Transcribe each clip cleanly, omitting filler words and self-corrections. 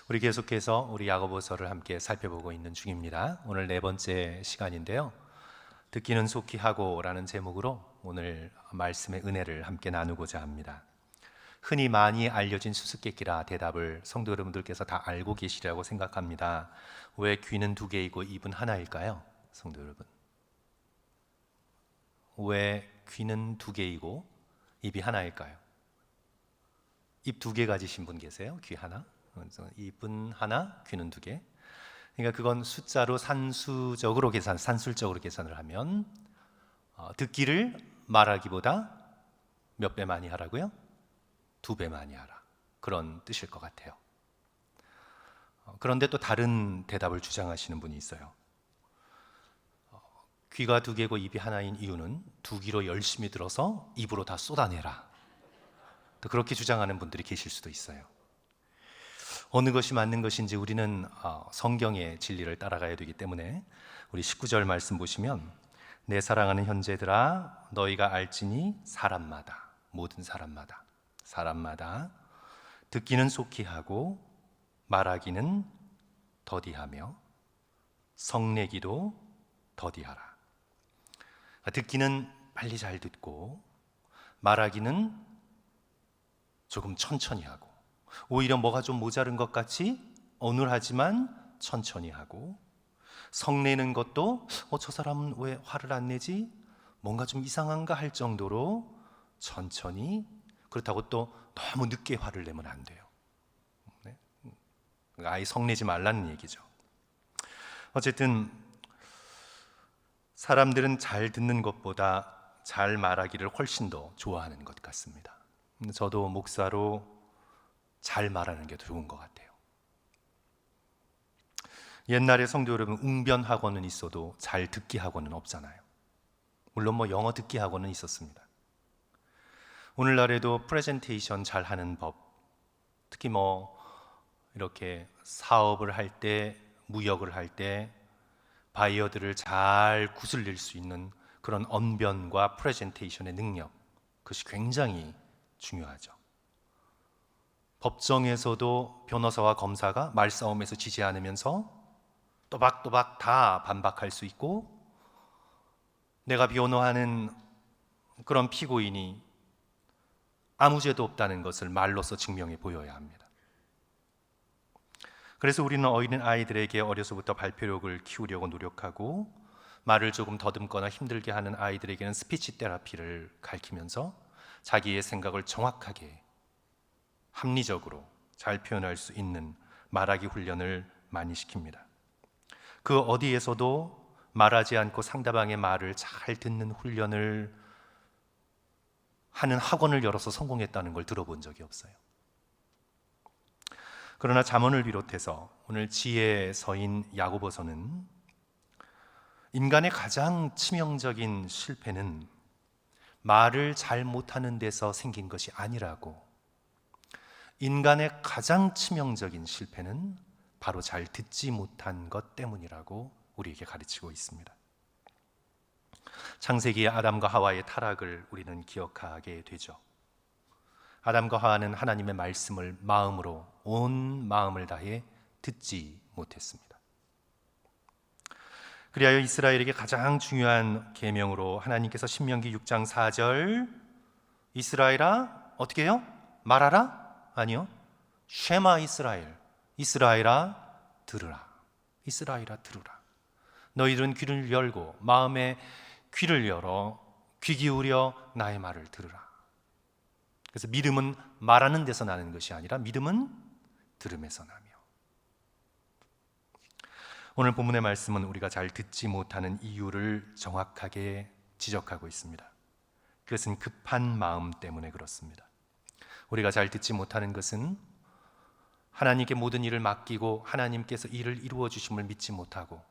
우리 계속해서 우리 야고보서를 함께 살펴보고 있는 중입니다. 오늘 네 번째 시간인데요. 듣기는 속히 하고라는 제목으로 오늘 말씀의 은혜를 함께 나누고자 합니다. 흔히 많이 알려진 수수께끼라 대답을 성도 여러분들께서 다 알고 계시리라고 생각합니다. 왜 귀는 두 개이고 입은 하나일까요? 성도 여러분, 왜 귀는 두 개이고 입이 하나일까요? 입 두 개 가지신 분 계세요? 귀 하나? 입은 하나, 귀는 두 개. 그러니까 그건 숫자로 산술적으로 계산을 하면 듣기를 말하기보다 몇 배 많이 하라고요? 두 배 많이 하라. 그런 뜻일 것 같아요. 그런데 또 다른 대답을 주장하시는 분이 있어요. 귀가 두 개고 입이 하나인 이유는 두 귀로 열심히 들어서 입으로 다 쏟아내라. 또 그렇게 주장하는 분들이 계실 수도 있어요. 어느 것이 맞는 것인지 우리는 성경의 진리를 따라가야 되기 때문에 우리 19절 말씀 보시면 내 사랑하는 형제들아 너희가 알지니 사람마다 모든 사람마다 듣기는 속히 하고 말하기는 더디하며 성내기도 더디하라. 듣기는 빨리 잘 듣고 말하기는 조금 천천히 하고 오히려 뭐가 좀 모자른 것 같이 어눌하지만 천천히 하고 성내는 것도 저 사람은 왜 화를 안 내지? 뭔가 좀 이상한가 할 정도로 천천히. 그렇다고 또 너무 늦게 화를 내면 안 돼요. 네? 아예 성내지 말라는 얘기죠. 어쨌든 사람들은 잘 듣는 것보다 잘 말하기를 훨씬 더 좋아하는 것 같습니다. 저도 목사로 잘 말하는 게 좋은 것 같아요. 옛날에 성도 여러분, 웅변 학원은 있어도 잘 듣기 학원은 없잖아요. 물론 영어 듣기 학원은 있었습니다. 오늘날에도 프레젠테이션 잘 하는 법, 특히 이렇게 사업을 할 때, 무역을 할 때 바이어들을 잘 구슬릴 수 있는 그런 언변과 프레젠테이션의 능력, 그것이 굉장히 중요하죠. 법정에서도 변호사와 검사가 말싸움에서 지지 않으면서 또박또박 다 반박할 수 있고, 내가 변호하는 그런 피고인이 아무 죄도 없다는 것을 말로써 증명해 보여야 합니다. 그래서 우리는 어린 아이들에게 어려서부터 발표력을 키우려고 노력하고, 말을 조금 더듬거나 힘들게 하는 아이들에게는 스피치 테라피를 가르치면서 자기의 생각을 정확하게 합리적으로 잘 표현할 수 있는 말하기 훈련을 많이 시킵니다. 그 어디에서도 말하지 않고 상대방의 말을 잘 듣는 훈련을 하는 학원을 열어서 성공했다는 걸 들어본 적이 없어요. 그러나 잠언을 비롯해서 오늘 지혜서인 야고보서는 인간의 가장 치명적인 실패는 말을 잘 못하는 데서 생긴 것이 아니라고, 인간의 가장 치명적인 실패는 바로 잘 듣지 못한 것 때문이라고 우리에게 가르치고 있습니다. 창세기의 아담과 하와의 타락을 우리는 기억하게 되죠. 아담과 하와는 하나님의 말씀을 마음으로 온 마음을 다해 듣지 못했습니다. 그리하여 이스라엘에게 가장 중요한 계명으로 하나님께서 신명기 6장 4절 이스라엘아 어떻게 해요? 말하라? 아니요. 쉐마 이스라엘, 이스라엘아 들으라. 이스라엘아 들으라. 너희들은 귀를 열고 마음의 귀를 열어 귀 기울여 나의 말을 들으라. 그래서 믿음은 말하는 데서 나는 것이 아니라 믿음은 들음에서 나며. 오늘 본문의 말씀은 우리가 잘 듣지 못하는 이유를 정확하게 지적하고 있습니다. 그것은 급한 마음 때문에 그렇습니다. 우리가 잘 듣지 못하는 것은 하나님께 모든 일을 맡기고 하나님께서 일을 이루어 주심을 믿지 못하고,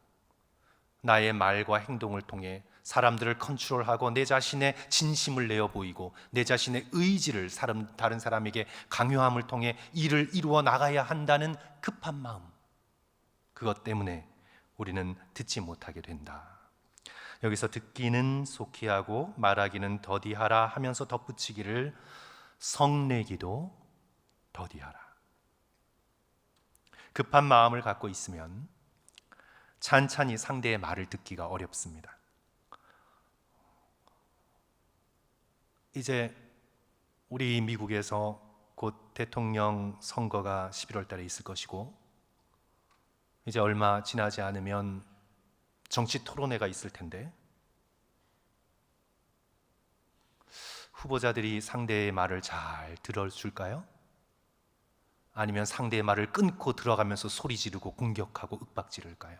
나의 말과 행동을 통해 사람들을 컨트롤하고 내 자신의 진심을 내어 보이고 내 자신의 의지를 다른 사람에게 강요함을 통해 일을 이루어 나가야 한다는 급한 마음, 그것 때문에 우리는 듣지 못하게 된다. 여기서 듣기는 속히 하고 말하기는 더디하라 하면서 덧붙이기를 성내기도 더디하라. 급한 마음을 갖고 있으면 찬찬히 상대의 말을 듣기가 어렵습니다. 이제 우리 미국에서 곧 대통령 선거가 11월 달에 있을 것이고, 이제 얼마 지나지 않으면 정치 토론회가 있을 텐데, 후보자들이 상대의 말을 잘 들어줄까요? 아니면 상대의 말을 끊고 들어가면서 소리 지르고 공격하고 윽박 지를까요?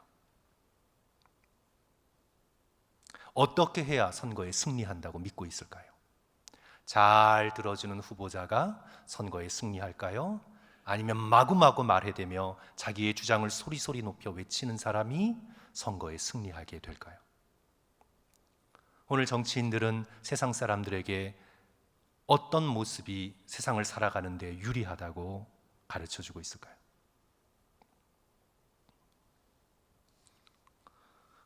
어떻게 해야 선거에 승리한다고 믿고 있을까요? 잘 들어주는 후보자가 선거에 승리할까요? 아니면 마구마구 말해대며 자기의 주장을 소리소리 높여 외치는 사람이 선거에 승리하게 될까요? 오늘 정치인들은 세상 사람들에게 어떤 모습이 세상을 살아가는 데 유리하다고 가르쳐주고 있을까요?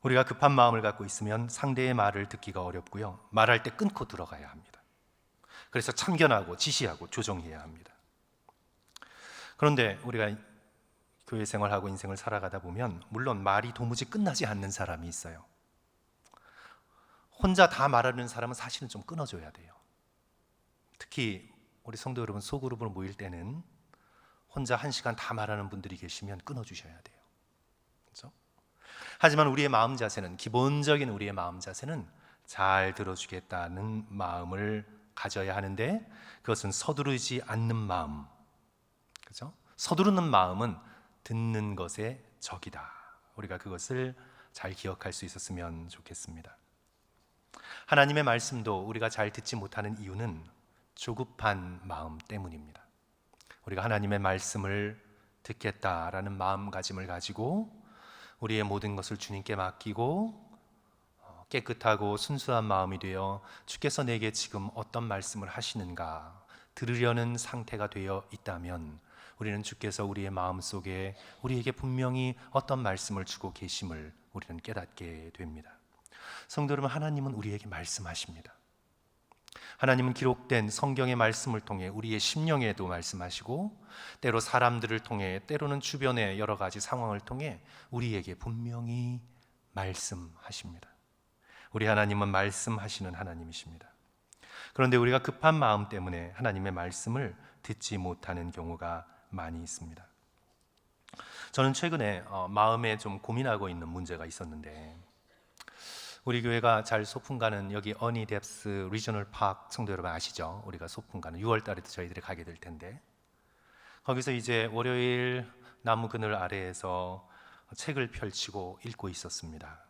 우리가 급한 마음을 갖고 있으면 상대의 말을 듣기가 어렵고요, 말할 때 끊고 들어가야 합니다. 그래서 참견하고 지시하고 조정해야 합니다. 그런데 우리가 교회 생활하고 인생을 살아가다 보면 물론 말이 도무지 끝나지 않는 사람이 있어요. 혼자 다 말하는 사람은 사실은 좀 끊어줘야 돼요. 특히 우리 성도 여러분, 소그룹으로 모일 때는 혼자 1시간 다 말하는 분들이 계시면 끊어주셔야 돼요. 그렇죠? 하지만 우리의 마음 자세는, 기본적인 우리의 마음 자세는 잘 들어주겠다는 마음을 가져야 하는데, 그것은 서두르지 않는 마음, 그렇죠? 서두르는 마음은 듣는 것의 적이다. 우리가 그것을 잘 기억할 수 있었으면 좋겠습니다. 하나님의 말씀도 우리가 잘 듣지 못하는 이유는 조급한 마음 때문입니다. 우리가 하나님의 말씀을 듣겠다라는 마음가짐을 가지고 우리의 모든 것을 주님께 맡기고 깨끗하고 순수한 마음이 되어 주께서 내게 지금 어떤 말씀을 하시는가 들으려는 상태가 되어 있다면, 우리는 주께서 우리의 마음속에 우리에게 분명히 어떤 말씀을 주고 계심을 우리는 깨닫게 됩니다. 성도 여러분, 하나님은 우리에게 말씀하십니다. 하나님은 기록된 성경의 말씀을 통해 우리의 심령에도 말씀하시고, 때로 사람들을 통해, 때로는 주변의 여러 가지 상황을 통해 우리에게 분명히 말씀하십니다. 우리 하나님은 말씀하시는 하나님이십니다. 그런데 우리가 급한 마음 때문에 하나님의 말씀을 듣지 못하는 경우가 많이 있습니다. 저는 최근에 마음에 좀 고민하고 있는 문제가 있었는데, 우리 교회가 잘 소풍 가는 여기 어니뎁스 리저널 파크 성도 여러분 아시죠? 우리가 소풍 가는 6월 달에도 저희들이 가게 될 텐데, 거기서 이제 월요일 나무 그늘 아래에서 책을 펼치고 읽고 있었습니다.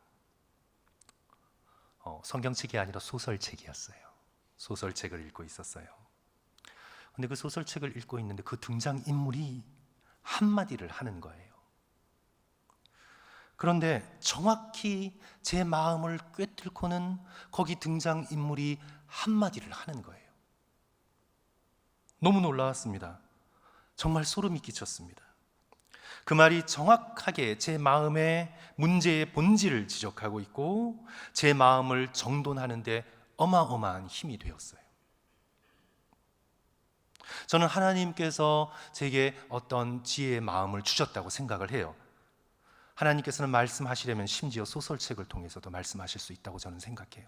성경책이 아니라 소설책이었어요. 소설책을 읽고 있었어요. 근데 그 소설책을 읽고 있는데 그 등장인물이 한마디를 하는 거예요. 그런데 정확히 제 마음을 꿰뚫고는 거기 등장인물이 한마디를 하는 거예요. 너무 놀라웠습니다. 정말 소름이 끼쳤습니다. 그 말이 정확하게 제 마음의 문제의 본질을 지적하고 있고 제 마음을 정돈하는 데 어마어마한 힘이 되었어요. 저는 하나님께서 제게 어떤 지혜의 마음을 주셨다고 생각을 해요. 하나님께서는 말씀하시려면 심지어 소설책을 통해서도 말씀하실 수 있다고 저는 생각해요.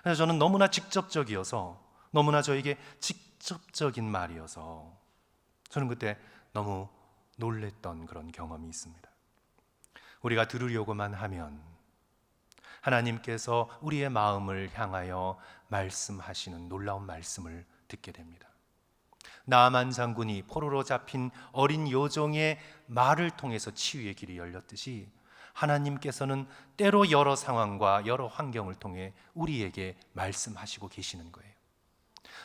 그래서 저는 너무나 직접적이어서, 너무나 저에게 직접적인 말이어서 저는 그때 너무 놀랬던 그런 경험이 있습니다. 우리가 들으려고만 하면 하나님께서 우리의 마음을 향하여 말씀하시는 놀라운 말씀을 듣게 됩니다. 나아만 장군이 포로로 잡힌 어린 여종의 말을 통해서 치유의 길이 열렸듯이 하나님께서는 때로 여러 상황과 여러 환경을 통해 우리에게 말씀하시고 계시는 거예요.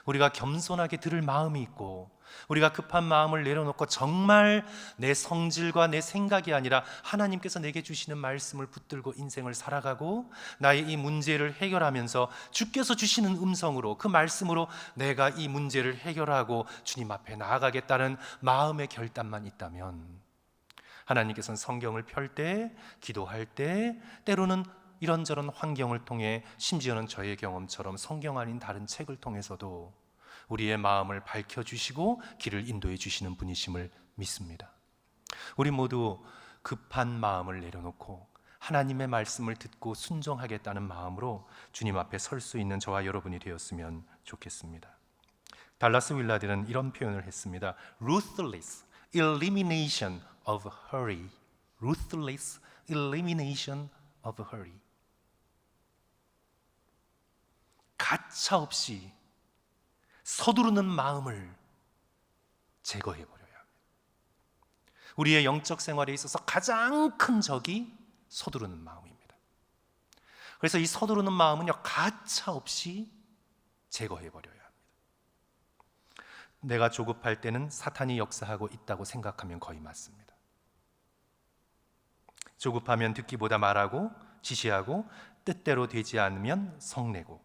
우리가 겸손하게 들을 마음이 있고, 우리가 급한 마음을 내려놓고 정말 내 성질과 내 생각이 아니라 하나님께서 내게 주시는 말씀을 붙들고 인생을 살아가고 나의 이 문제를 해결하면서 주께서 주시는 음성으로, 그 말씀으로 내가 이 문제를 해결하고 주님 앞에 나아가겠다는 마음의 결단만 있다면, 하나님께서는 성경을 펼 때, 기도할 때, 때로는 이런저런 환경을 통해, 심지어는 저의 경험처럼 성경 아닌 다른 책을 통해서도 우리의 마음을 밝혀주시고 길을 인도해 주시는 분이심을 믿습니다. 우리 모두 급한 마음을 내려놓고 하나님의 말씀을 듣고 순종하겠다는 마음으로 주님 앞에 설 수 있는 저와 여러분이 되었으면 좋겠습니다. 달라스 윌라드는 이런 표현을 했습니다. Ruthless elimination of hurry. Ruthless elimination of hurry. 가차없이 서두르는 마음을 제거해버려야 합니다. 우리의 영적 생활에 있어서 가장 큰 적이 서두르는 마음입니다. 그래서 이 서두르는 마음은요, 가차없이 제거해버려야 합니다. 내가 조급할 때는 사탄이 역사하고 있다고 생각하면 거의 맞습니다. 조급하면 듣기보다 말하고 지시하고 뜻대로 되지 않으면 성내고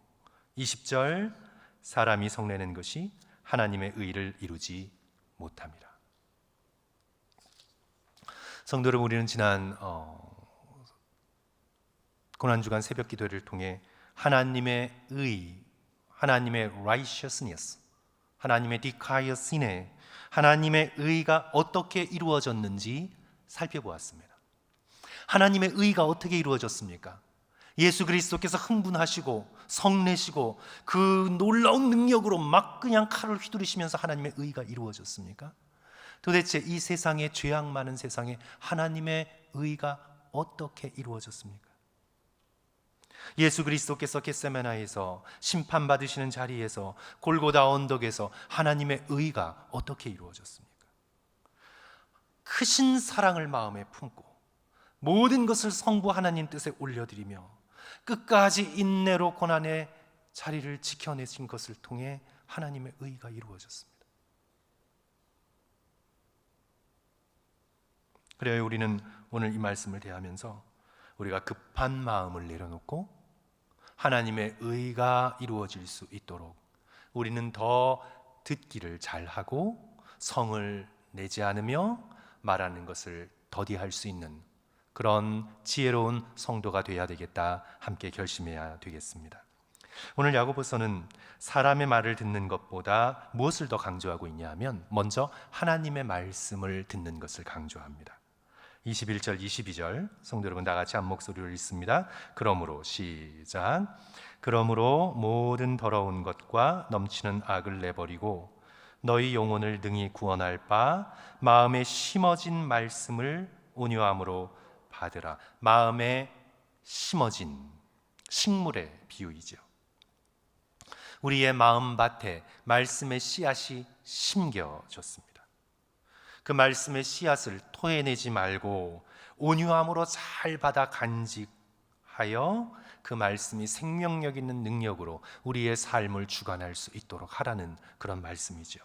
20절 사람이 성내는 것이 하나님의 의를 이루지 못합니다. 성도 여러분, 우리는 지난 고난주간 새벽 기도를 통해 하나님의 의, 하나님의 righteousness, 하나님의 디카이어시네, 하나님의 의가 어떻게 이루어졌는지 살펴보았습니다. 하나님의 의가 어떻게 이루어졌습니까? 예수 그리스도께서 흥분하시고 성내시고 그 놀라운 능력으로 막 그냥 칼을 휘두르시면서 하나님의 의가 이루어졌습니까? 도대체 이 세상에, 죄악 많은 세상에 하나님의 의가 어떻게 이루어졌습니까? 예수 그리스도께서 겟세마네에서 심판받으시는 자리에서 골고다 언덕에서 하나님의 의가 어떻게 이루어졌습니까? 크신 사랑을 마음에 품고 모든 것을 성부 하나님 뜻에 올려드리며 끝까지 인내로 고난의 자리를 지켜내신 것을 통해 하나님의 의가 이루어졌습니다. 그래야 우리는 오늘 이 말씀을 대하면서 우리가 급한 마음을 내려놓고 하나님의 의가 이루어질 수 있도록 우리는 더 듣기를 잘하고 성을 내지 않으며 말하는 것을 더디할 수 있는 그런 지혜로운 성도가 되어야 되겠다, 함께 결심해야 되겠습니다. 오늘 야고보서는 사람의 말을 듣는 것보다 무엇을 더 강조하고 있냐 하면 먼저 하나님의 말씀을 듣는 것을 강조합니다. 21절 22절 성도 여러분 다 같이 한 목소리로 읽습니다. 그러므로 시작. 그러므로 모든 더러운 것과 넘치는 악을 내버리고 너희 영혼을 능히 구원할 바 마음에 심어진 말씀을 온유함으로 받으라. 마음에 심어진 식물의 비유이죠. 우리의 마음밭에 말씀의 씨앗이 심겨졌습니다. 그 말씀의 씨앗을 토해내지 말고 온유함으로 잘 받아 간직하여 그 말씀이 생명력 있는 능력으로 우리의 삶을 주관할 수 있도록 하라는 그런 말씀이죠.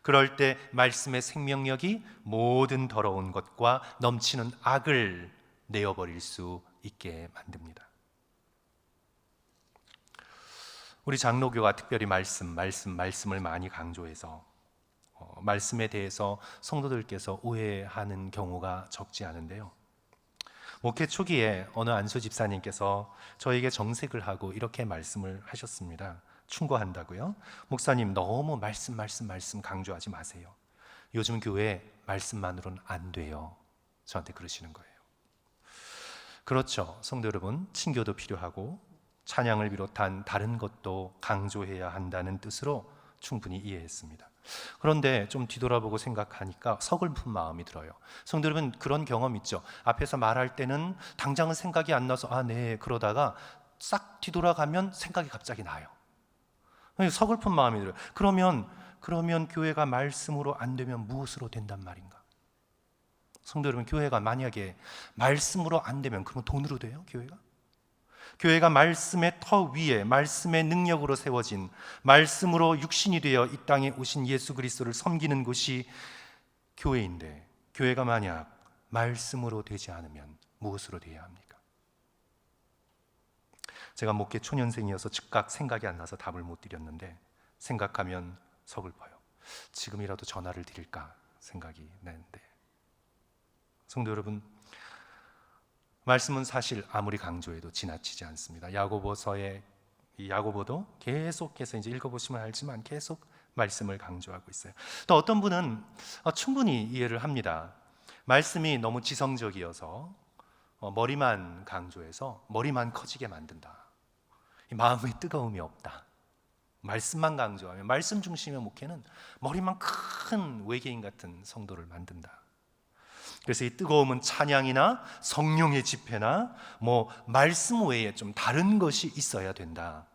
그럴 때 말씀의 생명력이 모든 더러운 것과 넘치는 악을 내어버릴 수 있게 만듭니다. 우리 장로교가 특별히 말씀을 많이 강조해서 말씀에 대해서 성도들께서 오해하는 경우가 적지 않은데요. 목회 초기에 어느 안수 집사님께서 저에게 정색을 하고 이렇게 말씀을 하셨습니다. 충고한다고요? 목사님, 너무 말씀 강조하지 마세요. 요즘 교회 말씀만으로는 안 돼요. 저한테 그러시는 거예요. 그렇죠. 성도 여러분, 친교도 필요하고 찬양을 비롯한 다른 것도 강조해야 한다는 뜻으로 충분히 이해했습니다. 그런데 좀 뒤돌아보고 생각하니까 서글픈 마음이 들어요. 성도 여러분, 그런 경험 있죠? 앞에서 말할 때는 당장은 생각이 안 나서 네, 그러다가 싹 뒤돌아가면 생각이 갑자기 나요. 서글픈 마음이 들어요. 그러면 교회가 말씀으로 안 되면 무엇으로 된단 말인가? 성도 여러분, 교회가 만약에 말씀으로 안 되면 그러면 돈으로 돼요? 교회가 말씀의 터 위에 말씀의 능력으로 세워진 말씀으로 육신이 되어 이 땅에 오신 예수 그리스도를 섬기는 곳이 교회인데 교회가 만약 말씀으로 되지 않으면 무엇으로 되어야 합니까? 제가 목회 초년생이어서 즉각 생각이 안 나서 답을 못 드렸는데 생각하면 서글퍼요. 지금이라도 전화를 드릴까 생각이 나는데, 성도 여러분, 말씀은 사실 아무리 강조해도 지나치지 않습니다. 야고보서의 이 야고보도 계속해서 이제 읽어보시면 알지만 계속 말씀을 강조하고 있어요. 또 어떤 분은 충분히 이해를 합니다. 말씀이 너무 지성적이어서 머리만 강조해서 머리만 커지게 만든다. 마음에 뜨거움이 없다. 말씀만 강조하면, 말씀 중심의 목회는 머리만 큰 외계인 같은 성도를 만든다. 그래서 이 뜨거움은 찬양이나 성령의 집회나 말씀 외에 좀 다른 것이 있어야 된다.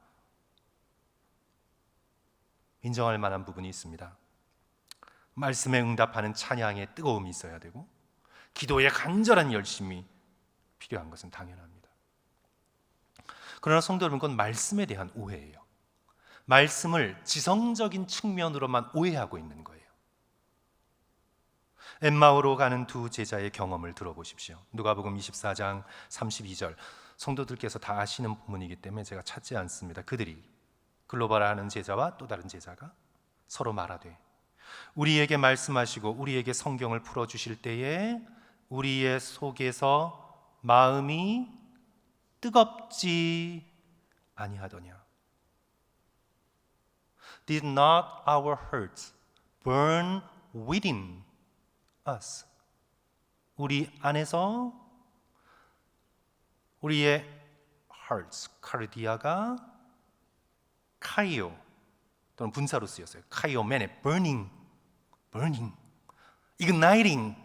인정할 만한 부분이 있습니다. 말씀에 응답하는 찬양의 뜨거움이 있어야 되고, 기도의 간절한 열심이 필요한 것은 당연합니다. 그러나 성도 여러분, 그건 말씀에 대한 오해예요. 말씀을 지성적인 측면으로만 오해하고 있는 거예요. 엠마오로 가는 두 제자의 경험을 들어보십시오. 누가복음 24장 32절, 성도들께서 다 아시는 부분이기 때문에 제가 찾지 않습니다. 그들이, 글로바라 하는 제자와 또 다른 제자가 서로 말하되, 우리에게 말씀하시고 우리에게 성경을 풀어주실 때에 우리의 속에서 마음이 뜨겁지 아니하더냐. Did not our hearts burn within us? 우리 안에서 우리의 hearts, 카르디아가 카이오 또는 분사로 쓰였어요. 카이오멘의 burning, igniting,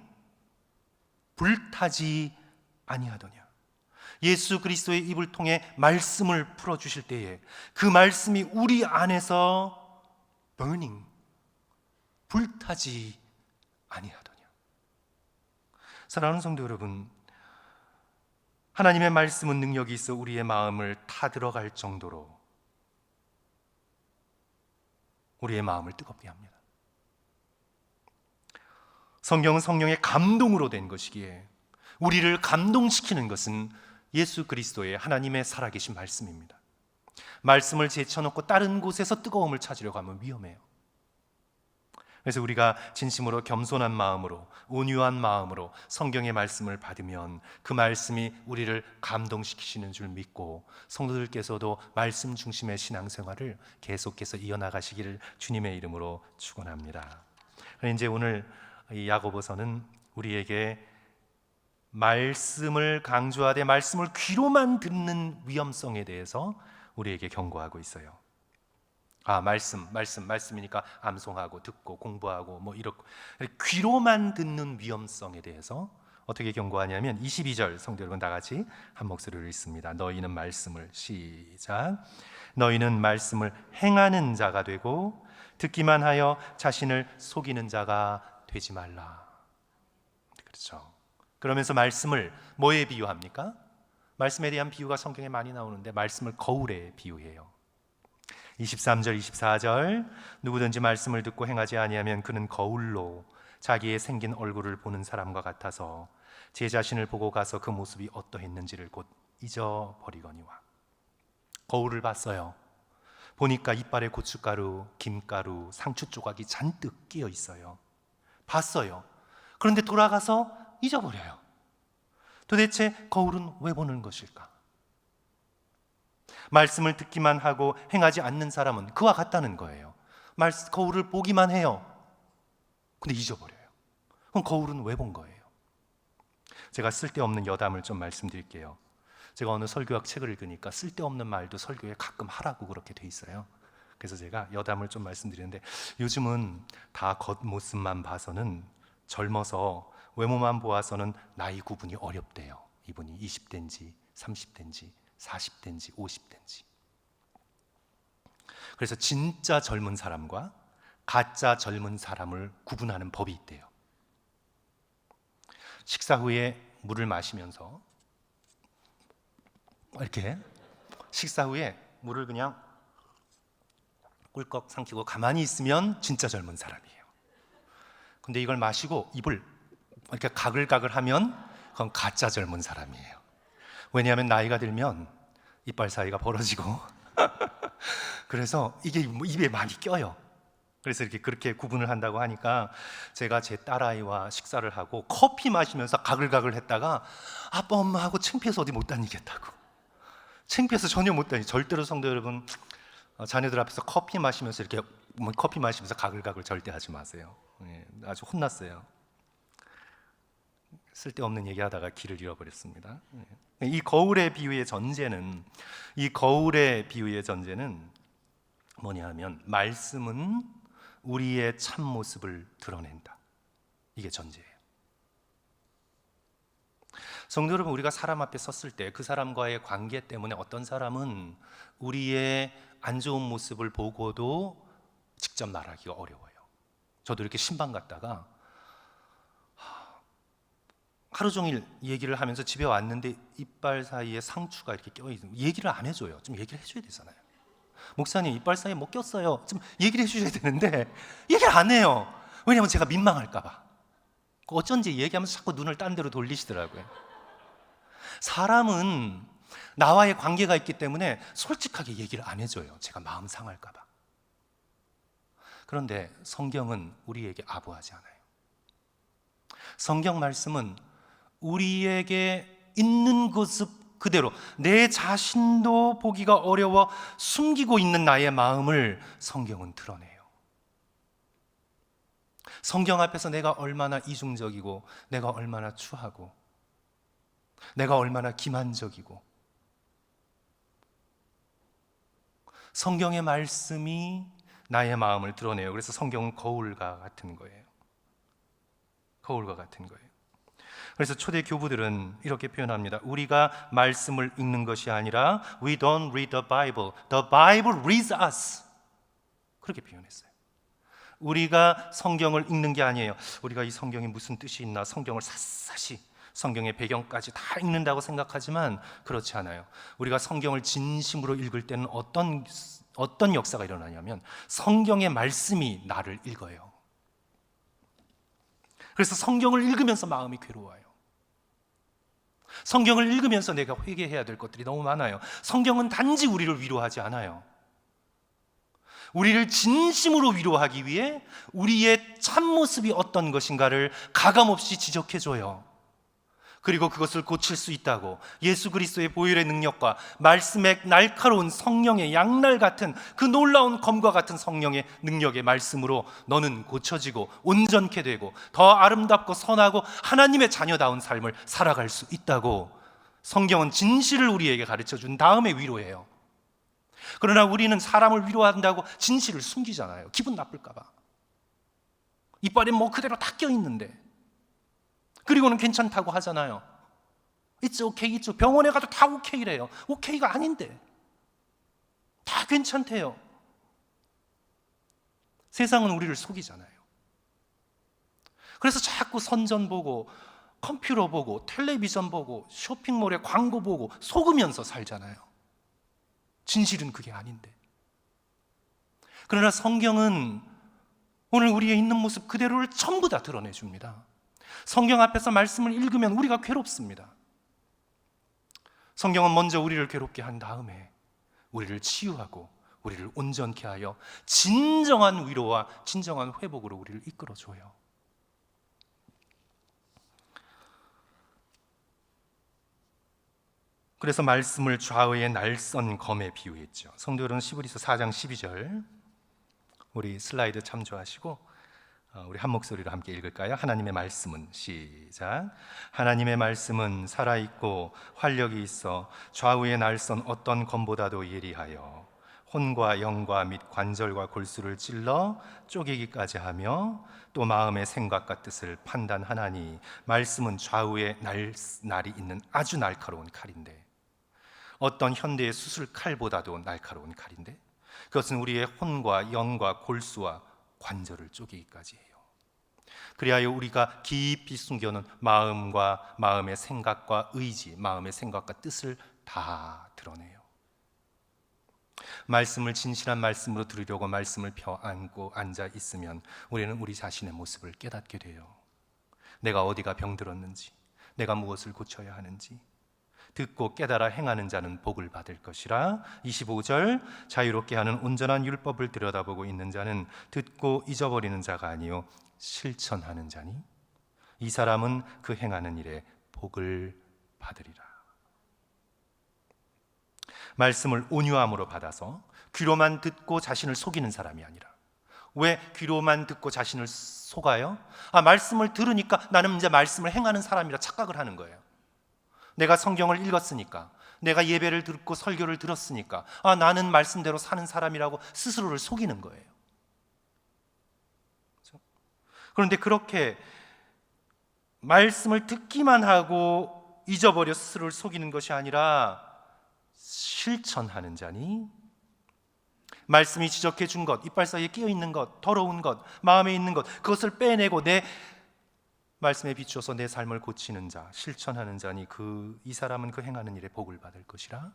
불타지 아니하더냐. 예수 그리스도의 입을 통해 말씀을 풀어주실 때에 그 말씀이 우리 안에서 burning, 불타지 아니하더냐. 사랑하는 성도 여러분, 하나님의 말씀은 능력이 있어 우리의 마음을 타들어갈 정도로 우리의 마음을 뜨겁게 합니다. 성경은 성령의 감동으로 된 것이기에 우리를 감동시키는 것은 예수 그리스도의 하나님의 살아계신 말씀입니다. 말씀을 제쳐놓고 다른 곳에서 뜨거움을 찾으려고 하면 위험해요. 그래서 우리가 진심으로 겸손한 마음으로, 온유한 마음으로 성경의 말씀을 받으면 그 말씀이 우리를 감동시키시는 줄 믿고, 성도들께서도 말씀 중심의 신앙생활을 계속해서 이어나가시기를 주님의 이름으로 축원합니다. 이제 오늘 이 야고보서는 우리에게 말씀을 강조하되 말씀을 귀로만 듣는 위험성에 대해서 우리에게 경고하고 있어요. 말씀이니까 암송하고 듣고 공부하고 이렇고, 귀로만 듣는 위험성에 대해서 어떻게 경고하냐면 22절 성도 여러분 다 같이 한 목소리로 읽습니다. 너희는 말씀을, 시작, 너희는 말씀을 행하는 자가 되고 듣기만 하여 자신을 속이는 자가 되지 말라. 그렇죠. 그러면서 말씀을 뭐에 비유합니까? 말씀에 대한 비유가 성경에 많이 나오는데 말씀을 거울에 비유해요. 23절, 24절, 누구든지 말씀을 듣고 행하지 아니하면 그는 거울로 자기의 생긴 얼굴을 보는 사람과 같아서 제 자신을 보고 가서 그 모습이 어떠했는지를 곧 잊어버리거니와. 거울을 봤어요. 보니까 이빨에 고춧가루, 김가루, 상추 조각이 잔뜩 끼어 있어요. 봤어요. 그런데 돌아가서 잊어버려요. 도대체 거울은 왜 보는 것일까? 말씀을 듣기만 하고 행하지 않는 사람은 그와 같다는 거예요. 거울을 보기만 해요. 근데 잊어버려요. 그럼 거울은 왜 본 거예요? 제가 쓸데없는 여담을 좀 말씀드릴게요. 제가 어느 설교학 책을 읽으니까 쓸데없는 말도 설교에 가끔 하라고 그렇게 돼 있어요. 그래서 제가 여담을 좀 말씀드리는데, 요즘은 다 겉모습만 봐서는 젊어서 외모만 보아서는 나이 구분이 어렵대요. 이분이 20대인지 30대인지 40대인지 50대인지. 그래서 진짜 젊은 사람과 가짜 젊은 사람을 구분하는 법이 있대요. 식사 후에 물을 마시면서 이렇게 식사 후에 물을 그냥 꿀꺽 삼키고 가만히 있으면 진짜 젊은 사람이에요. 근데 이걸 마시고 입을 이렇게 가글가글하면 그건 가짜 젊은 사람이에요. 왜냐하면 나이가 들면 이빨 사이가 벌어지고 그래서 이게 입에 많이 껴요. 그래서 그렇게 구분을 한다고 하니까 제가 제 딸아이와 식사를 하고 커피 마시면서 가글가글 했다가 아빠 엄마 하고 창피해서 어디 못 다니겠다고 창피해서 전혀 못하니. 절대로 성도 여러분, 자녀들 앞에서 커피 마시면서 이렇게 커피 마시면서 가글가글 절대 하지 마세요. 예, 아주 혼났어요. 쓸데없는 얘기하다가 길을 잃어버렸습니다. 예. 이 거울의 비유의 전제는 뭐냐 하면 말씀은 우리의 참 모습을 드러낸다. 이게 전제예요. 성도 여러분, 우리가 사람 앞에 섰을 때 그 사람과의 관계 때문에 어떤 사람은 우리의 안 좋은 모습을 보고도 직접 말하기가 어려워요. 저도 이렇게 신방 갔다가 하루 종일 얘기를 하면서 집에 왔는데 이빨 사이에 상추가 이렇게 껴있는, 얘기를 안 해줘요. 좀 얘기를 해줘야 되잖아요. 목사님, 이빨 사이에 뭐 꼈어요? 좀 얘기를 해주셔야 되는데 얘기를 안 해요. 왜냐하면 제가 민망할까 봐. 어쩐지 얘기하면서 자꾸 눈을 딴 데로 돌리시더라고요. 사람은 나와의 관계가 있기 때문에 솔직하게 얘기를 안 해줘요. 제가 마음 상할까 봐. 그런데 성경은 우리에게 아부하지 않아요. 성경 말씀은 우리에게 있는 모습 그대로, 내 자신도 보기가 어려워 숨기고 있는 나의 마음을 성경은 드러내요. 성경 앞에서 내가 얼마나 이중적이고, 내가 얼마나 추하고, 내가 얼마나 기만적이고, 성경의 말씀이 나의 마음을 드러내요. 그래서 성경은 거울과 같은 거예요. 거울과 같은 거예요. 그래서 초대 교부들은 이렇게 표현합니다. 우리가 말씀을 읽는 것이 아니라 We don't read the Bible, the Bible reads us. 그렇게 표현했어요. 우리가 성경을 읽는 게 아니에요. 우리가 이 성경이 무슨 뜻이 있나 성경을 샅샅이, 성경의 배경까지 다 읽는다고 생각하지만 그렇지 않아요. 우리가 성경을 진심으로 읽을 때는 어떤 역사가 일어나냐면 성경의 말씀이 나를 읽어요. 그래서 성경을 읽으면서 마음이 괴로워요. 성경을 읽으면서 내가 회개해야 될 것들이 너무 많아요. 성경은 단지 우리를 위로하지 않아요. 우리를 진심으로 위로하기 위해 우리의 참모습이 어떤 것인가를 가감없이 지적해줘요. 그리고 그것을 고칠 수 있다고 예수 그리스도의 보혈의 능력과 말씀의 날카로운 성령의 양날 같은 그 놀라운 검과 같은 성령의 능력의 말씀으로 너는 고쳐지고 온전케 되고 더 아름답고 선하고 하나님의 자녀다운 삶을 살아갈 수 있다고 성경은 진실을 우리에게 가르쳐 준 다음에 위로해요. 그러나 우리는 사람을 위로한다고 진실을 숨기잖아요. 기분 나쁠까 봐. 이빨에 뭐 그대로 다 껴있는데, 그리고는 괜찮다고 하잖아요. It's okay, it's okay. 병원에 가도 다 오케이래요. 오케이가 아닌데 다 괜찮대요. 세상은 우리를 속이잖아요. 그래서 자꾸 선전 보고 컴퓨터 보고 텔레비전 보고 쇼핑몰에 광고 보고 속으면서 살잖아요. 진실은 그게 아닌데. 그러나 성경은 오늘 우리의 있는 모습 그대로를 전부 다 드러내줍니다. 성경 앞에서 말씀을 읽으면 우리가 괴롭습니다. 성경은 먼저 우리를 괴롭게 한 다음에 우리를 치유하고 우리를 온전케 하여 진정한 위로와 진정한 회복으로 우리를 이끌어줘요. 그래서 말씀을 좌우의 날선 검에 비유했죠. 성도 여러분, 히브리서 4장 12절 우리 슬라이드 참조하시고 우리 한 목소리로 함께 읽을까요? 하나님의 말씀은, 시작. 하나님의 말씀은 살아있고 활력이 있어 좌우의 날선 어떤 검보다도 예리하여 혼과 영과 및 관절과 골수를 찔러 쪼개기까지 하며 또 마음의 생각과 뜻을 판단하나니 말씀은 좌우의 날이 있는 아주 날카로운 칼인데, 어떤 현대의 수술 칼보다도 날카로운 칼인데 그것은 우리의 혼과 영과 골수와 관절을 쪼개기까지 해요. 그리하여 우리가 깊이 숨겨놓은 마음과 마음의 생각과 의지, 마음의 생각과 뜻을 다 드러내요. 말씀을 진실한 말씀으로 들으려고 말씀을 펴안고 앉아 있으면 우리는 우리 자신의 모습을 깨닫게 돼요. 내가 어디가 병들었는지, 내가 무엇을 고쳐야 하는지 듣고 깨달아 행하는 자는 복을 받을 것이라. 25절 자유롭게 하는 온전한 율법을 들여다보고 있는 자는 듣고 잊어버리는 자가 아니요 실천하는 자니 이 사람은 그 행하는 일에 복을 받으리라. 말씀을 온유함으로 받아서 귀로만 듣고 자신을 속이는 사람이 아니라. 왜 귀로만 듣고 자신을 속아요? 말씀을 들으니까 나는 이제 말씀을 행하는 사람이라 착각을 하는 거예요. 내가 성경을 읽었으니까, 내가 예배를 듣고 설교를 들었으니까 나는 말씀대로 사는 사람이라고 스스로를 속이는 거예요. 그렇죠? 그런데 그렇게 말씀을 듣기만 하고 잊어버려 스스로를 속이는 것이 아니라 실천하는 자니, 말씀이 지적해 준 것, 이빨 사이에 끼어 있는 것, 더러운 것, 마음에 있는 것, 그것을 빼내고 내 말씀에 비추어서 내 삶을 고치는 자, 실천하는 자니 이 사람은 그 행하는 일에 복을 받을 것이라.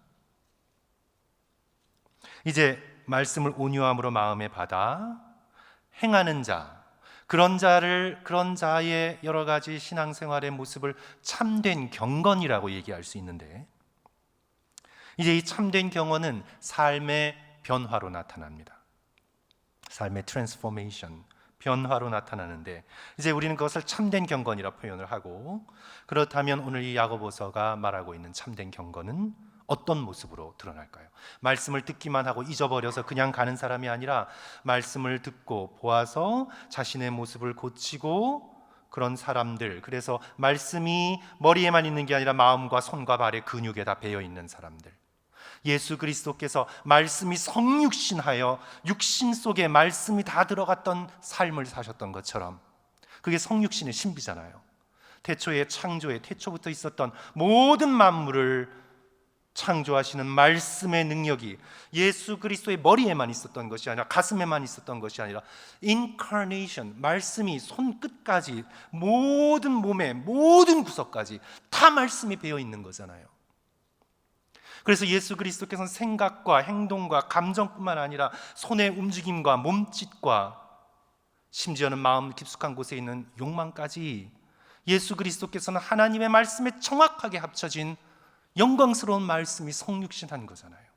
이제 말씀을 온유함으로 마음에 받아 행하는 자, 그런 자의 여러 가지 신앙생활의 모습을 참된 경건이라고 얘기할 수 있는데, 이제 이 참된 경건은 삶의 변화로 나타납니다. 삶의 트랜스포메이션, 변화로 나타나는데, 이제 우리는 그것을 참된 경건이라 표현을 하고, 그렇다면 오늘 이 야고보서가 말하고 있는 참된 경건은 어떤 모습으로 드러날까요? 말씀을 듣기만 하고 잊어버려서 그냥 가는 사람이 아니라 말씀을 듣고 보아서 자신의 모습을 고치고, 그런 사람들, 그래서 말씀이 머리에만 있는 게 아니라 마음과 손과 발의 근육에 다 배어 있는 사람들, 예수 그리스도께서 말씀이 성육신하여 육신 속에 말씀이 다 들어갔던 삶을 사셨던 것처럼, 그게 성육신의 신비잖아요. 태초의 창조에 태초부터 있었던 모든 만물을 창조하시는 말씀의 능력이 예수 그리스도의 머리에만 있었던 것이 아니라, 가슴에만 있었던 것이 아니라 인카네이션, 말씀이 손끝까지, 모든 몸의 모든 구석까지 다 말씀이 배어 있는 거잖아요. 그래서 예수 그리스도께서는 생각과 행동과 감정뿐만 아니라 손의 움직임과 몸짓과 심지어는 마음 깊숙한 곳에 있는 욕망까지 예수 그리스도께서는 하나님의 말씀에 정확하게 합쳐진 영광스러운 말씀이 성육신한 거잖아요.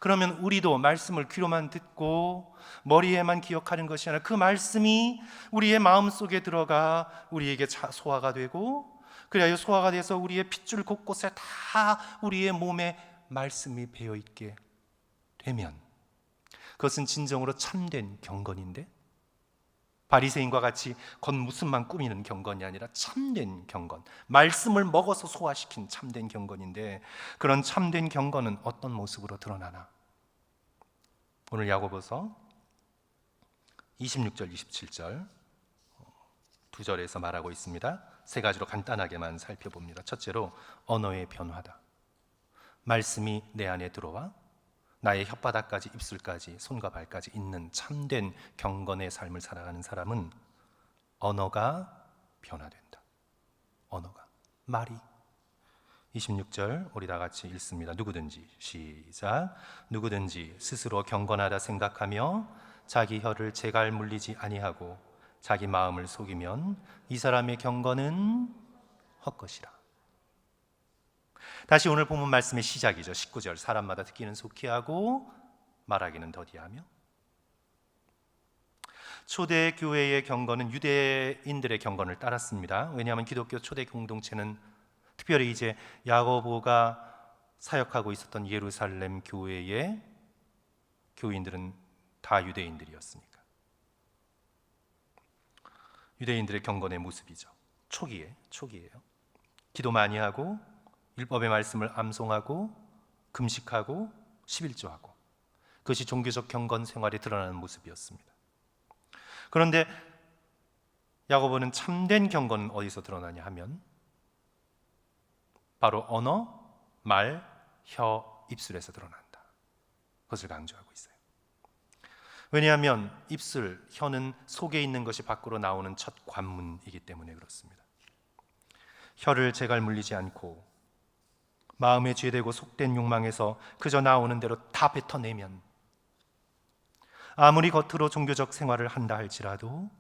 그러면 우리도 말씀을 귀로만 듣고 머리에만 기억하는 것이 아니라 그 말씀이 우리의 마음속에 들어가 우리에게 소화가 되고, 그래야 소화가 돼서 우리의 핏줄 곳곳에 다 우리의 몸에 말씀이 배어 있게 되면, 그것은 진정으로 참된 경건인데, 바리새인과 같이 겉모습만 꾸미는 경건이 아니라 참된 경건, 말씀을 먹어서 소화시킨 참된 경건인데, 그런 참된 경건은 어떤 모습으로 드러나나? 오늘 야고보서 26절 27절 두 절에서 말하고 있습니다. 세 가지로 간단하게만 살펴봅니다. 첫째로 언어의 변화다. 말씀이 내 안에 들어와 나의 혓바닥까지 입술까지 손과 발까지 있는 참된 경건의 삶을 살아가는 사람은 언어가 변화된다. 언어가, 말이. 26절 우리 다 같이 읽습니다. 누구든지, 시작. 누구든지 스스로 경건하다 생각하며 자기 혀를 제갈 물리지 아니하고 자기 마음을 속이면 이 사람의 경건은 헛것이라. 다시 오늘 본문 말씀의 시작이죠. 19절, 사람마다 듣기는 속히 하고 말하기는 더디하며. 초대 교회의 경건은 유대인들의 경건을 따랐습니다. 왜냐하면 기독교 초대 공동체는, 특별히 이제 야고보가 사역하고 있었던 예루살렘 교회의 교인들은 다 유대인들이었으니까. 유대인들의 경건의 모습이죠. 초기예요. 기도 많이 하고 율법의 말씀을 암송하고 금식하고 11조하고, 그것이 종교적 경건 생활에 드러나는 모습이었습니다. 그런데 야고보는 참된 경건은 어디서 드러나냐 하면 바로 언어, 말, 혀, 입술에서 드러난다. 그것을 강조하고 있어요. 왜냐하면 입술, 혀는 속에 있는 것이 밖으로 나오는 첫 관문이기 때문에 그렇습니다. 혀를 제갈 물리지 않고 마음에 죄되고 속된 욕망에서 그저 나오는 대로 다 뱉어내면, 아무리 겉으로 종교적 생활을 한다 할지라도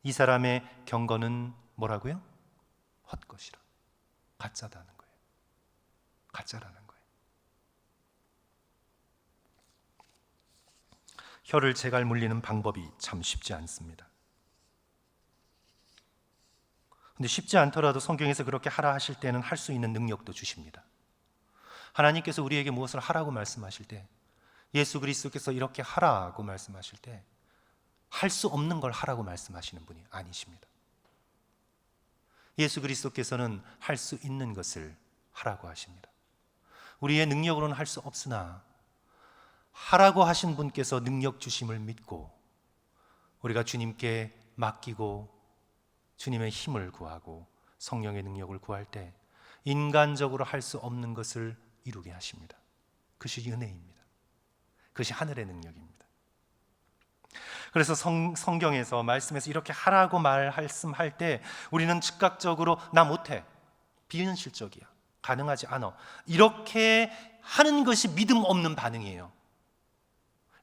이 사람의 경건은 뭐라고요? 헛것이라, 가짜라는 거예요. 가짜라는 거예요. 혀를 제갈 물리는 방법이 참 쉽지 않습니다. 근데 쉽지 않더라도 성경에서 그렇게 하라 하실 때는 할 수 있는 능력도 주십니다. 하나님께서 우리에게 무엇을 하라고 말씀하실 때, 예수 그리스도께서 이렇게 하라고 말씀하실 때 할 수 없는 걸 하라고 말씀하시는 분이 아니십니다. 예수 그리스도께서는 할 수 있는 것을 하라고 하십니다. 우리의 능력으로는 할 수 없으나 하라고 하신 분께서 능력 주심을 믿고 우리가 주님께 맡기고 주님의 힘을 구하고 성령의 능력을 구할 때 인간적으로 할 수 없는 것을 이루게 하십니다. 그것이 은혜입니다. 그것이 하늘의 능력입니다. 그래서 성경에서 말씀에서 이렇게 하라고 말씀할 때 우리는 즉각적으로 나 못해, 비현실적이야, 가능하지 않아, 이렇게 하는 것이 믿음 없는 반응이에요.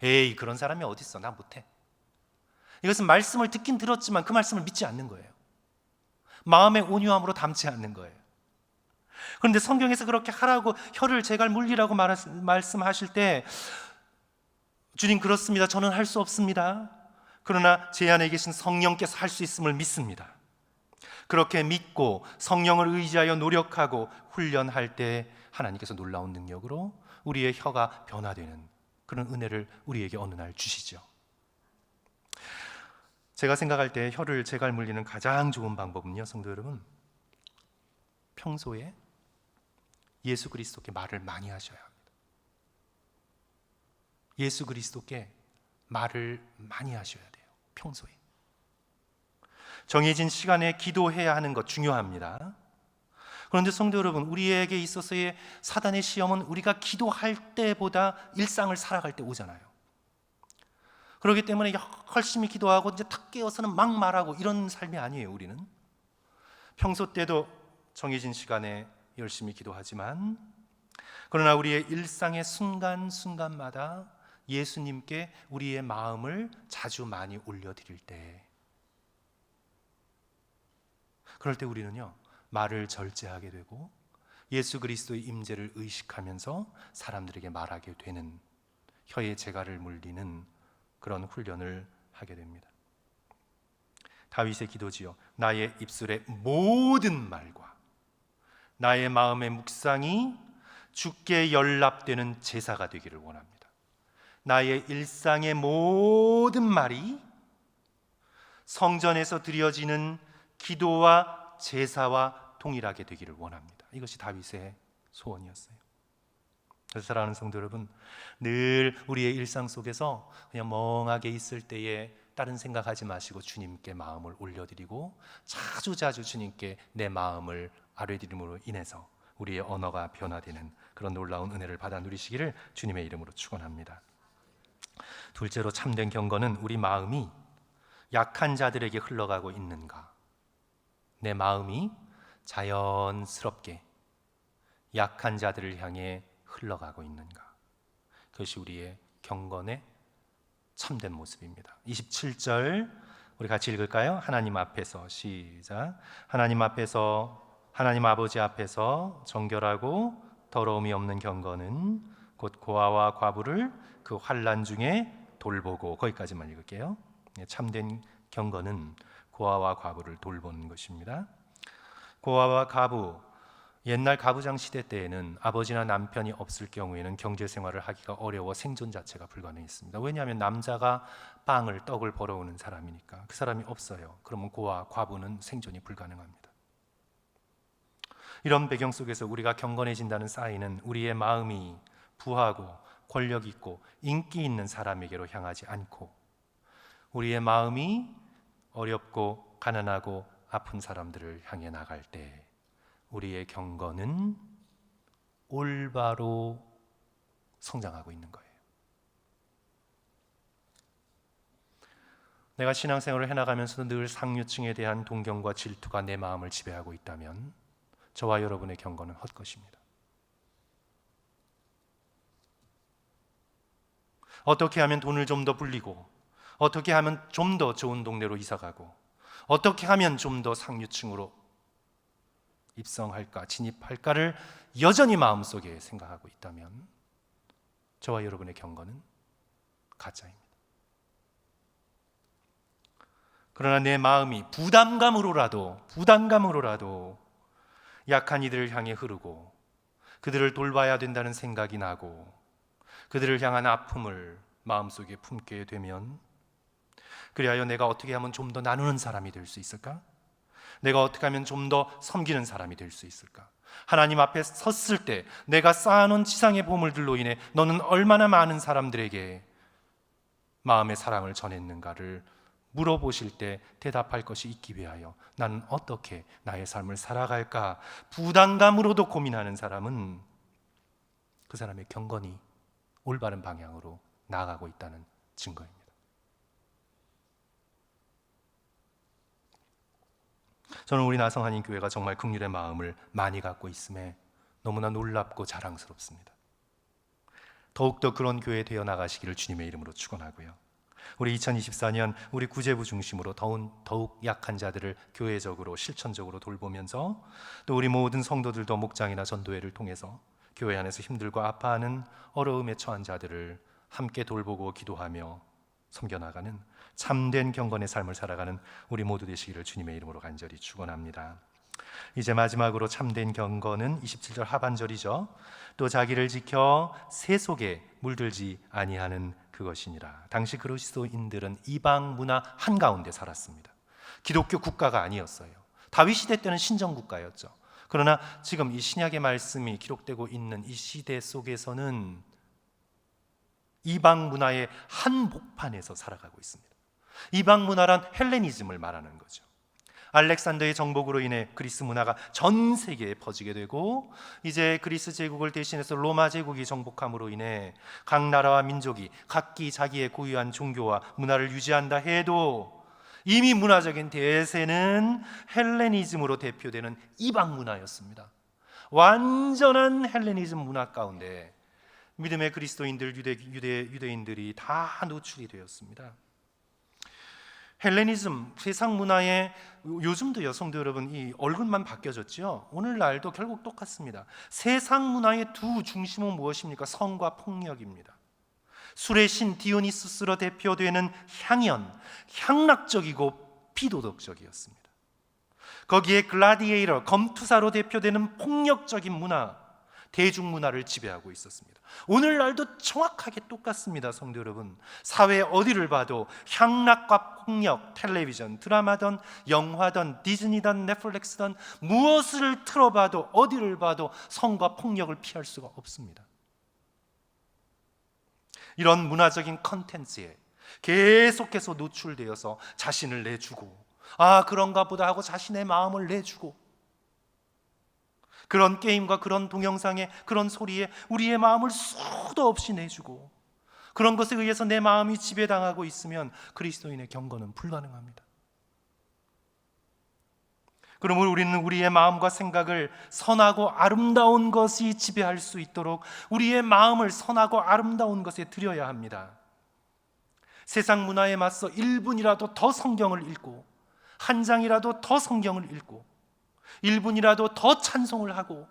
에이, 그런 사람이 어디 있어, 나 못해. 이것은 말씀을 듣긴 들었지만 그 말씀을 믿지 않는 거예요. 마음의 온유함으로 담지 않는 거예요. 그런데 성경에서 그렇게 하라고 혀를 제갈 물리라고 말씀하실 때 주님, 그렇습니다, 저는 할 수 없습니다. 그러나 제 안에 계신 성령께서 할 수 있음을 믿습니다. 그렇게 믿고 성령을 의지하여 노력하고 훈련할 때 하나님께서 놀라운 능력으로 우리의 혀가 변화되는 그런 은혜를 우리에게 어느 날 주시죠. 제가 생각할 때 혀를 제갈 물리는 가장 좋은 방법은요, 성도 여러분, 평소에 예수 그리스도께 말을 많이 하셔야 합니다. 예수 그리스도께 말을 많이 하셔야 돼요. 평소에 정해진 시간에 기도해야 하는 것 중요합니다. 그런데 성도 여러분, 우리에게 있어서의 사단의 시험은 우리가 기도할 때보다 일상을 살아갈 때 오잖아요. 그렇기 때문에 열심히 기도하고 이제 탁 깨어서는 막 말하고 이런 삶이 아니에요. 우리는 평소 때도 정해진 시간에 열심히 기도하지만, 그러나 우리의 일상의 순간순간마다 예수님께 우리의 마음을 자주 많이 올려드릴 때, 그럴 때 우리는요, 말을 절제하게 되고 예수 그리스도의 임재를 의식하면서 사람들에게 말하게 되는, 혀의 재갈을 물리는 그런 훈련을 하게 됩니다. 다윗의 기도지요. 나의 입술의 모든 말과 나의 마음의 묵상이 주께 연락되는 제사가 되기를 원합니다. 나의 일상의 모든 말이 성전에서 드려지는 기도와 제사와 동일하게 되기를 원합니다. 이것이 다윗의 소원이었어요. 그래서 사랑하는 성도 여러분, 늘 우리의 일상 속에서 그냥 멍하게 있을 때에 다른 생각하지 마시고 주님께 마음을 올려드리고 자주자주 주님께 내 마음을 아뢰드림으로 인해서 우리의 언어가 변화되는 그런 놀라운 은혜를 받아 누리시기를 주님의 이름으로 축원합니다. 둘째로, 참된 경건은 우리 마음이 약한 자들에게 흘러가고 있는가, 내 마음이 자연스럽게 약한 자들을 향해 흘러가고 있는가, 그것이 우리의 경건의 참된 모습입니다. 27절 우리 같이 읽을까요? 하나님 앞에서, 시작. 하나님 아버지 앞에서 정결하고 더러움이 없는 경건은 곧 고아와 과부를 그 환난 중에 돌보고, 거기까지만 읽을게요. 참된 경건은 고아와 과부를 돌보는 것입니다. 고아와 과부, 옛날 가부장 시대 때에는 아버지나 남편이 없을 경우에는 경제 생활을 하기가 어려워 생존 자체가 불가능했습니다. 왜냐하면 남자가 떡을 벌어오는 사람이니까. 그 사람이 없어요. 그러면 고아, 과부는 생존이 불가능합니다. 이런 배경 속에서 우리가 경건해진다는 사인은 우리의 마음이 부하고 권력 있고 인기 있는 사람에게로 향하지 않고 우리의 마음이 어렵고 가난하고 아픈 사람들을 향해 나갈 때 우리의 경건은 올바로 성장하고 있는 거예요. 내가 신앙생활을 해나가면서도 늘 상류층에 대한 동경과 질투가 내 마음을 지배하고 있다면 저와 여러분의 경건은 헛것입니다. 어떻게 하면 돈을 좀 더 불리고, 어떻게 하면 좀 더 좋은 동네로 이사가고, 어떻게 하면 좀 더 상류층으로 입성할까, 진입할까를 여전히 마음속에 생각하고 있다면 저와 여러분의 경건은 가짜입니다. 그러나 내 마음이 부담감으로라도 약한 이들을 향해 흐르고 그들을 돌봐야 된다는 생각이 나고 그들을 향한 아픔을 마음속에 품게 되면, 그리하여 내가 어떻게 하면 좀 더 나누는 사람이 될 수 있을까? 내가 어떻게 하면 좀 더 섬기는 사람이 될 수 있을까? 하나님 앞에 섰을 때 내가 쌓아놓은 지상의 보물들로 인해 너는 얼마나 많은 사람들에게 마음의 사랑을 전했는가를 물어보실 때 대답할 것이 있기 위하여 나는 어떻게 나의 삶을 살아갈까 부담감으로도 고민하는 사람은 그 사람의 경건이 올바른 방향으로 나아가고 있다는 증거입니다. 저는 우리 나성한인교회가 정말 긍휼의 마음을 많이 갖고 있음에 너무나 놀랍고 자랑스럽습니다. 더욱더 그런 교회 되어 나가시기를 주님의 이름으로 축원하고요. 우리 2024년 우리 구제부 중심으로 더욱 약한 자들을 교회적으로 실천적으로 돌보면서, 또 우리 모든 성도들도 목장이나 전도회를 통해서 교회 안에서 힘들고 아파하는 어려움에 처한 자들을 함께 돌보고 기도하며 섬겨나가는 참된 경건의 삶을 살아가는 우리 모두 되시기를 주님의 이름으로 간절히 축원합니다. 이제 마지막으로 참된 경건은 27절 하반절이죠. 또 자기를 지켜 새 속에 물들지 아니하는 그것이니라. 당시 그리스도인들은 이방 문화 한가운데 살았습니다. 기독교 국가가 아니었어요. 다윗 시대 때는 신정 국가였죠. 그러나 지금 이 신약의 말씀이 기록되고 있는 이 시대 속에서는 이방 문화의 한복판에서 살아가고 있습니다. 이방 문화란 헬레니즘을 말하는 거죠. 알렉산더의 정복으로 인해 그리스 문화가 전 세계에 퍼지게 되고, 이제 그리스 제국을 대신해서 로마 제국이 정복함으로 인해 각 나라와 민족이 각기 자기의 고유한 종교와 문화를 유지한다 해도 이미 문화적인 대세는 헬레니즘으로 대표되는 이방 문화였습니다. 완전한 헬레니즘 문화 가운데 믿음의 그리스도인들, 유대인들이 다 노출이 되었습니다. 헬레니즘, 세상 문화에 요즘도 성도 여러분 이 얼굴만 바뀌어졌죠. 오늘날도 결국 똑같습니다. 세상 문화의 두 중심은 무엇입니까? 성과 폭력입니다. 술의 신 디오니소스로 대표되는 향연, 향락적이고 비도덕적이었습니다. 거기에 글라디에이터, 검투사로 대표되는 폭력적인 문화, 대중문화를 지배하고 있었습니다. 오늘날도 정확하게 똑같습니다. 성도 여러분, 사회 어디를 봐도 향락과 폭력, 텔레비전, 드라마든 영화든 디즈니든 넷플릭스든 무엇을 틀어봐도 어디를 봐도 성과 폭력을 피할 수가 없습니다. 이런 문화적인 컨텐츠에 계속해서 노출되어서 자신을 내주고, 아 그런가 보다 하고 자신의 마음을 내주고, 그런 게임과 그런 동영상에 그런 소리에 우리의 마음을 수도 없이 내주고, 그런 것에 의해서 내 마음이 지배당하고 있으면 그리스도인의 경건은 불가능합니다. 그러므로 우리는 우리의 마음과 생각을 선하고 아름다운 것이 지배할 수 있도록 우리의 마음을 선하고 아름다운 것에 드려야 합니다. 세상 문화에 맞서 1분이라도 더 성경을 읽고, 한 장이라도 더 성경을 읽고, 1분이라도 더 찬송을 하고,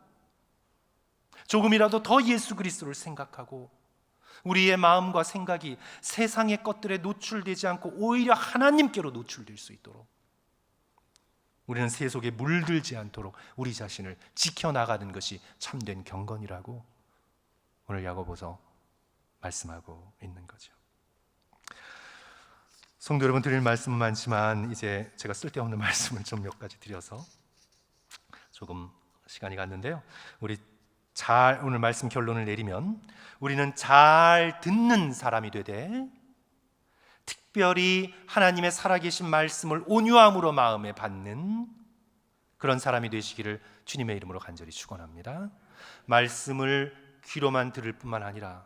조금이라도 더 예수 그리스도를 생각하고, 우리의 마음과 생각이 세상의 것들에 노출되지 않고 오히려 하나님께로 노출될 수 있도록 우리는 새 속에 물들지 않도록 우리 자신을 지켜나가는 것이 참된 경건이라고 오늘 야고보서 말씀하고 있는 거죠. 성도 여러분, 드릴 말씀은 많지만 이제 제가 쓸데없는 말씀을 좀 몇 가지 드려서 조금 시간이 갔는데요. 오늘 말씀 결론을 내리면, 우리는 잘 듣는 사람이 되되 특별히 하나님의 살아계신 말씀을 온유함으로 마음에 받는 그런 사람이 되시기를 주님의 이름으로 간절히 축원합니다. 말씀을 귀로만 들을 뿐만 아니라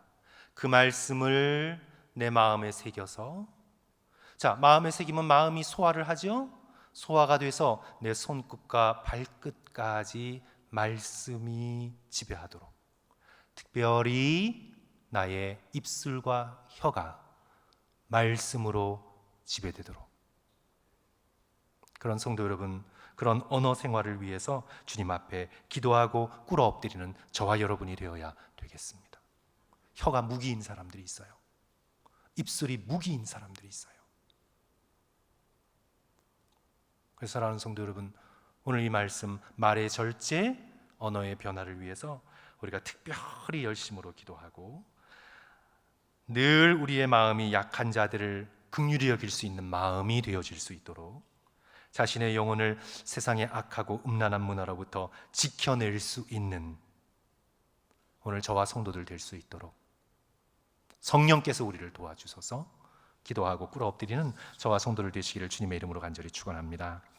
그 말씀을 내 마음에 새겨서, 마음에 새기면 마음이 소화를 하죠. 소화가 돼서 내 손끝과 발끝까지 말씀이 지배하도록, 특별히 나의 입술과 혀가 말씀으로 지배되도록, 그런 성도 여러분, 그런 언어 생활을 위해서 주님 앞에 기도하고 꿇어 엎드리는 저와 여러분이 되어야 되겠습니다. 혀가 무기인 사람들이 있어요. 입술이 무기인 사람들이 있어요. 그래서 사랑하는 성도 여러분, 오늘 이 말씀, 말의 절제, 언어의 변화를 위해서 우리가 특별히 열심으로 기도하고 늘 우리의 마음이 약한 자들을 긍휼히 여길 수 있는 마음이 되어질 수 있도록 자신의 영혼을 세상의 악하고 음란한 문화로부터 지켜낼 수 있는 오늘 저와 성도들 될 수 있도록 성령께서 우리를 도와주셔서 기도하고 꿇어 엎드리는 저와 성도들 되시기를 주님의 이름으로 간절히 축원합니다.